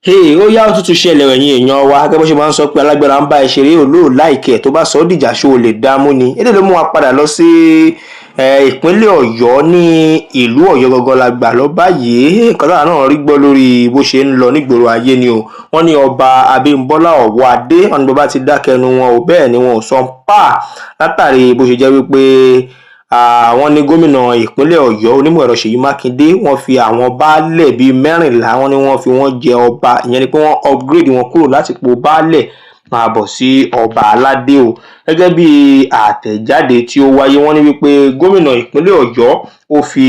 Hey, ó yá ó tún ṣẹlẹ̀ ẹ̀yin èèyàn wa gẹ́gẹ́ bó ṣe máa ń sọ pé alágbára ń bá ẹ ṣeré olóò láìkẹ́ tó bá sọ ọ́ dìjà ṣó o lè dámú ni. Eléyìí ló mú wa padà lọ sí ìpínlẹ̀ Ọ̀yọ́ ní ìlú Ọ̀yọ́ gangan la gbà lọ báyìí. Nǹkan táwa náà rí gbọ́ lórí bó ṣe ń lọ nígboro ayé ni o. Wọ́n ní ọba Abímbọ́lá Ọ̀wọ́adé, wọ́n ní bàbá ti dákẹ́nu wọn ò bẹ́ẹ̀ ni wọn ò sọ pa látàrí bó ṣe jẹ́ wípé wọ́n ní gómìnà ìpínlẹ̀ Ọ̀yọ́ onímọ̀ ẹ̀rọ Seyi Makinde wọ́n fi àwọn baálẹ̀ bíi 14 wọ́n ní wọ́n fi wọ́n jẹ ọba, ìyẹn ni pé wọ́n upgrade wọn kúrò láti ipò baálẹ̀ máa bọ̀ sí ọba aládé o. Gẹ́gẹ́ bí àtẹ̀jáde tí ó wáyé, wọ́n ní wípé gómìnà ìpínlẹ̀ Ọ̀yọ́ ó fi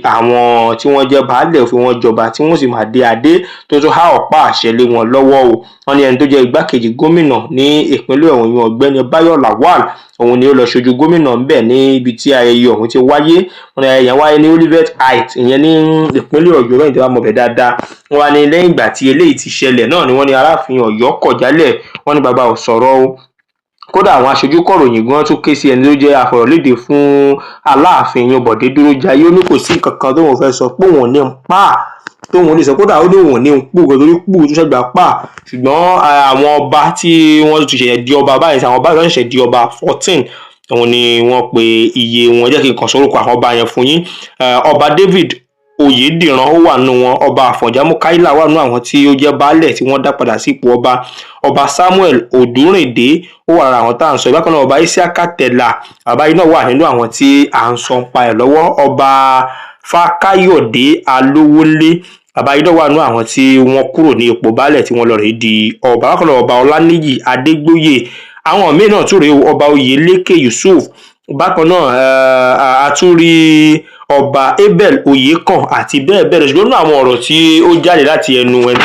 àwọn tí wọ́n jẹ́ baálẹ̀ ó fi wọ́n jọba tí wọ́n sì máa dé adé tó tún há ọ̀pá àṣẹ lé wọn lọ́wọ́ o. Wọ́n ní ẹni tó jẹ́ igbákejì gómìnà ní ìpínlẹ̀ Ọ̀yọ́ ọ̀gbẹ́ni Báyọ̀ Lawal òun ni ó lọ ṣojú gómìnà ńbẹ̀ níbi tí ayẹyẹ ọ̀hún ti wáyé. Wọ́n ní ayẹyẹ wáyé ní Olivet Heights ìyẹn ní ìpínlẹ̀ Ọ̀yọ́ lẹ́yìn tí wọ́n mọ̀ bẹ̀ dáadáa. Wọ́n wá ní lẹ́yìn ìgbà tí eléyìí ti ṣẹlẹ̀ náà ni wọ́n ní Aláàfin Ọ̀yọ́ kọ̀ jálẹ̀, wọ́n ní bàbá ò sọ̀rọ̀ o. Kódà àwọn aṣojú kọ̀ròyìn gan tún ké sí ẹni tó jẹ́ afọ̀rọ̀lédè fún Aláàfin yan Bọ̀dé Dúrójayé, ó ní kò sí nǹkan kan tóun fẹ́ sọ pé òun ò ní pa tóun lè sọ, kódà ó ní òun ò ní pò torí pò tó ṣẹ̀gbà pa. Ṣùgbọ́n àwọn ọba tí wọ́n ti ṣẹ̀ṣẹ̀ di ọba báyìí, àwọn ọba tó ṣẹ̀ṣẹ̀ di ọba 14 òun ni wọ́n pe iye wọn. Jẹ́ kí n kàn sórúkọ àwọn ọba yẹn fún yín. Ọba David Oyèdìran ó wà nínú wọn, ọba Àfọ̀njá Múkáílà wà nínú àwọn tí ó jẹ́ baálẹ̀ tí wọ́n dá padà sípò ọba. Ọba Samuel Odúrìndé ó wà lára àwọn tá à ń sọ. Bákan náà ọba Isiaka Tẹ̀là, bàbá yìí náà wà nínú àwọn tí à ń sọ pa ẹ̀ lọ́wọ́. Ọba Fákáyọ̀dé Alówólé, bàbá yìí náà wà nínú àwọn tí wọ́n kúrò ní ipò baálẹ̀ tí wọ́n lọ rèé di ọba. Bákan náà ọba Ọláníyì Adégbóyè, àwọn míì náà tún rèé ọba Oyèlékè Yusuf. Bákan náà a tún rí ọba Abel Oyèkàn àti bẹ́ẹ̀ bẹ́ẹ̀ lọ. Ṣùgbọ́n nínú àwọn ọ̀rọ̀ tí ó jáde láti ẹnu ẹni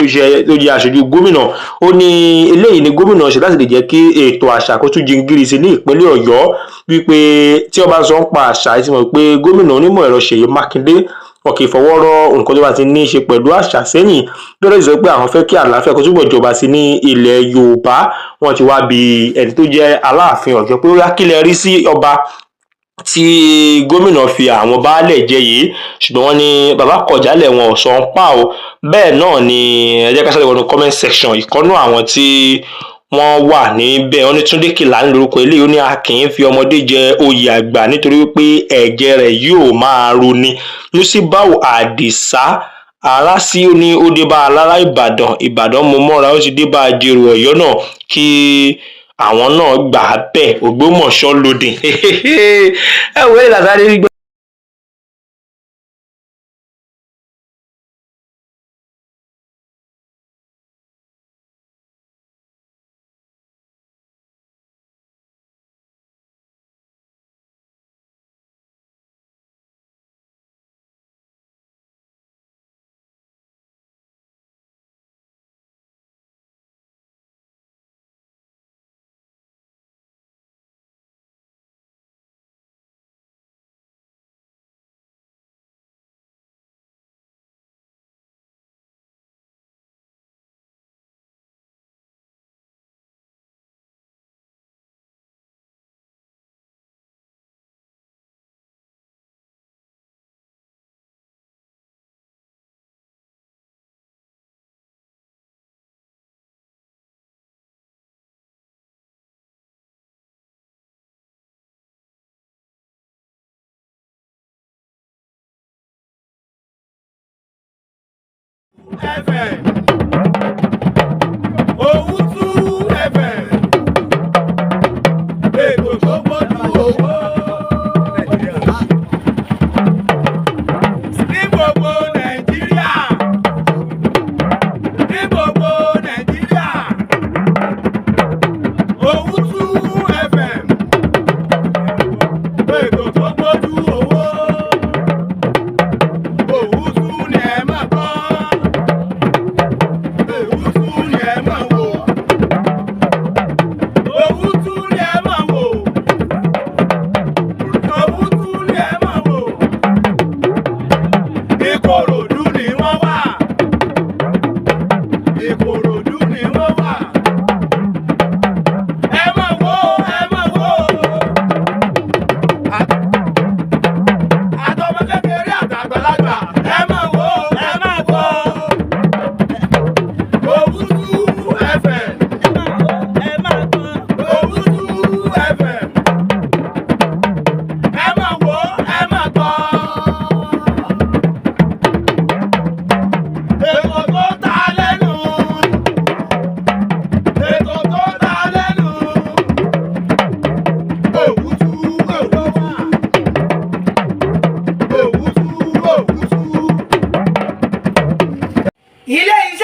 tó jẹ́ aṣojú gómìnà, ó ní eléyìí ni gómìnà ṣe láti lè jẹ́ kí ètò àṣà kó tún jingiri sí ní ìpínlẹ̀ Ọ̀yọ́, wípé tí ó bá sọ ń pa àṣà ti mọ̀ pé gómìnà onímọ̀ ẹ̀rọ Seyi Makinde wọn kì í fọwọ́ rọ́ nǹkan tó bá ti ní í ṣe pẹ̀lú àṣà sẹ́yìn. Lọ́dọ̀ sọ pé àwọn fẹ́ kí àlàáfíà kó túbọ̀ jọba sí ní ilẹ̀ Yorùbá. Wọ́n ti wá bi ẹni tó jẹ́ Aláàfin Ọ̀yọ́ pé ó yá kí lẹ rí sí ọba tí gómìnà fi àwọn baálẹ̀ jẹ yìí. Ṣùgbọ́n wọ́n ní bàbá kọ̀ jálẹ̀, wọn ò sọ ń pa o. Bẹ́ẹ̀ náà ni ẹ jẹ́ ká sáré wọnú comment section. Ìkọ́nú àwọn tí wọ́n wà níbẹ̀, wọ́n ní Túndé Kèlání lórúkọ eléyìí, ó ní a kì í fi ọmọdé jẹ oyè àgbà nítorí wípé ẹ̀jẹ̀ rẹ̀ yóò máa roni. Musibau Àdìsá Arásí ó ní ó dé bá alára Ìbàdàn mo mọ́ra, ó ti dé bá Ajérò Ọ̀yọ́ náà kí àwọn náà gbà á bẹ́ẹ̀. Ògbómọ̀ṣọ́ lódì ẹ wò ó lásàrí rí gbọ́.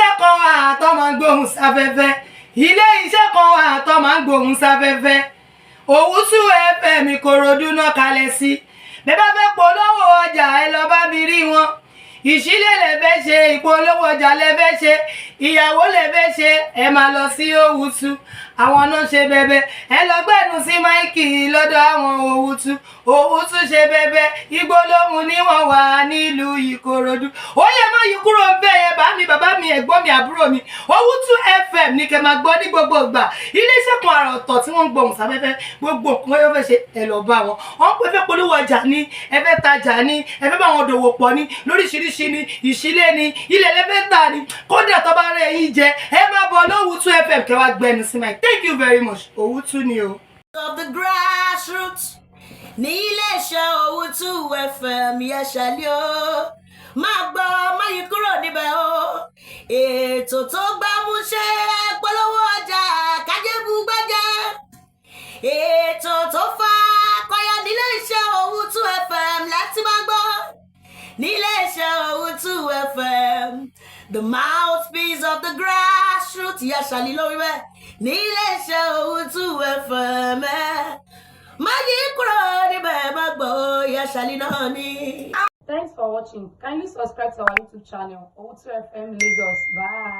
iṣẹ́ kan wà tó máa ń gbóhùn sáfẹ́fẹ́ ilé iṣẹ́ kan wà tó máa ń gbóhùn sáfẹ́fẹ́ Owutu FM Ìkòròdú náà kalẹ̀ sí bẹ́ẹ̀ bá fẹ́ polówó ọjà ẹ lọ bá mi rí wọn ìṣílẹ̀ lẹ fẹ́ ṣe ìpolówó ọjà lẹ fẹ́ ṣe ìyàwó lẹ fẹ́ ṣe ẹ máa lọ sí Owutu àwọn náà ṣe bẹ̀bẹ̀ ẹ lọ gbẹ́nu sí máìkì lọ́dọ̀ àwọn Owutu ṣe bẹ̀bẹ̀ ìgbólóhùn ni wọ́n wà nílùú Ìkòròdú ó yẹ má yí kúrò bẹ́ẹ̀ yẹn bá mi bàbá mi ẹ̀gbọ́n mi àbúrò mi Owutu FM ní kẹ́ máa gbọ́ ní gbogbo ìgbà iléeṣẹ́ kan àrà ọ̀tọ̀ tí wọ́n ń gbóhùn sáfẹ́fẹ́ gbogbo nǹkan yóò fẹ́ ṣe ẹ lọ bá wọn wọ́n pẹ́ fẹ́ polówó ọjà ní ẹ fẹ́ tajà ní ẹ fẹ́ bá wọn dòwò pọ̀ ní lóríṣiríṣi ní ìṣílẹ̀ ní ilẹ̀ lẹ́fẹ́ tà ní kódà tó bá rẹ̀ yín jẹ ẹ máa bọ̀ Owutu FM kẹ́ wá gbẹnu sí máa thank you very much Owutu ni o. Of the grassroots ní iléeṣẹ́ Owutu FM yẹ ṣàlẹ́ o máa gbọ́ máa yí kúrò níbẹ̀ o ètò tó gbámúṣé polówó ọjà kájébù gbẹ́jẹ́ ètò tó fa kọyọ nílé iṣẹ́ Owutu FM láti máa gbọ́ nílé iṣẹ́ Owutu FM the mouthpiece of the grassroots yẹ ṣàlẹ́ lórí bẹ́ẹ̀ nílé iṣẹ́ Owutu FM máa yí kúrò níbẹ̀ má gbọ́ yẹ ṣàlẹ́ náà ni. Thanks for watching. Kindly subscribe to our YouTube channel, Awon FM Lagos. Bye.